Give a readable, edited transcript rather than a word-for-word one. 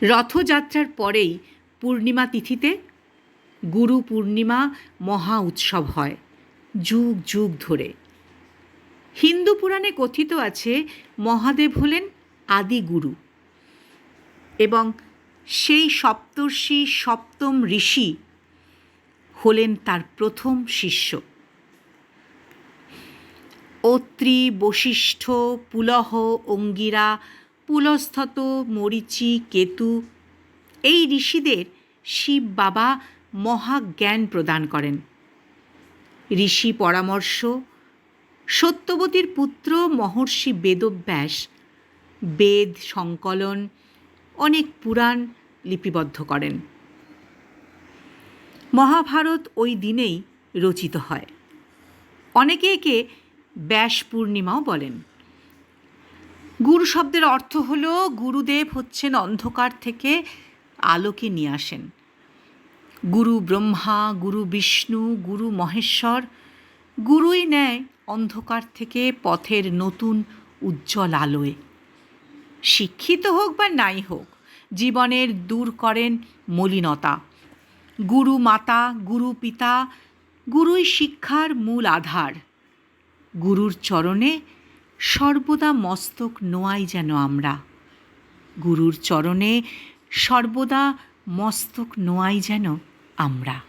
রথযাত্রার পরেই পূর্ণিমা তিথিতে গুরু পূর্ণিমা মহা উৎসব হয় যুগ যুগ ধরে। হিন্দু পুরাণে কথিত আছে মহাদেব হলেন আদি গুরু এবং সেই সপ্তর্ষি সপ্তম ঋষি হলেন তার প্রথম শিষ্য। অত্রি, বশিষ্ঠ, পুলহ, অঙ্গিরা, পুলস্থত, মরীচি, কেতু এই ঋষিদের শিব বাবা মহাজ্ঞান প্রদান করেন। ঋষি পরামর্শ সত্যবতীর পুত্র মহর্ষি বেদব্যাস বেদ সংকলন অনেক পুরাণ লিপিবদ্ধ করেন। মহাভারত ওই দিনেই রচিত হয়। অনেকে একে ব্যাস পূর্ণিমাও বলেন। গুরু শব্দের অর্থ হল গুরুদেব হচ্ছেন অন্ধকার থেকে আলোকে নিয়ে আসেন। গুরু ব্রহ্মা, গুরু বিষ্ণু, গুরু মহেশ্বর গুরুই নেয় অন্ধকার থেকে পথের নতুন উজ্জ্বল আলোয়। শিক্ষিত হোক বা নাই হোক, জীবনের দূর করেন মলিনতা। গুরু মাতা, গুরু পিতা, গুরুই শিক্ষার মূল আধার। গুরুর চরণে সর্বদা মস্তক নোয়াই যেন আমরা। গুরুর চরণে সর্বদা মস্তক নোয়াই যেন আমরা।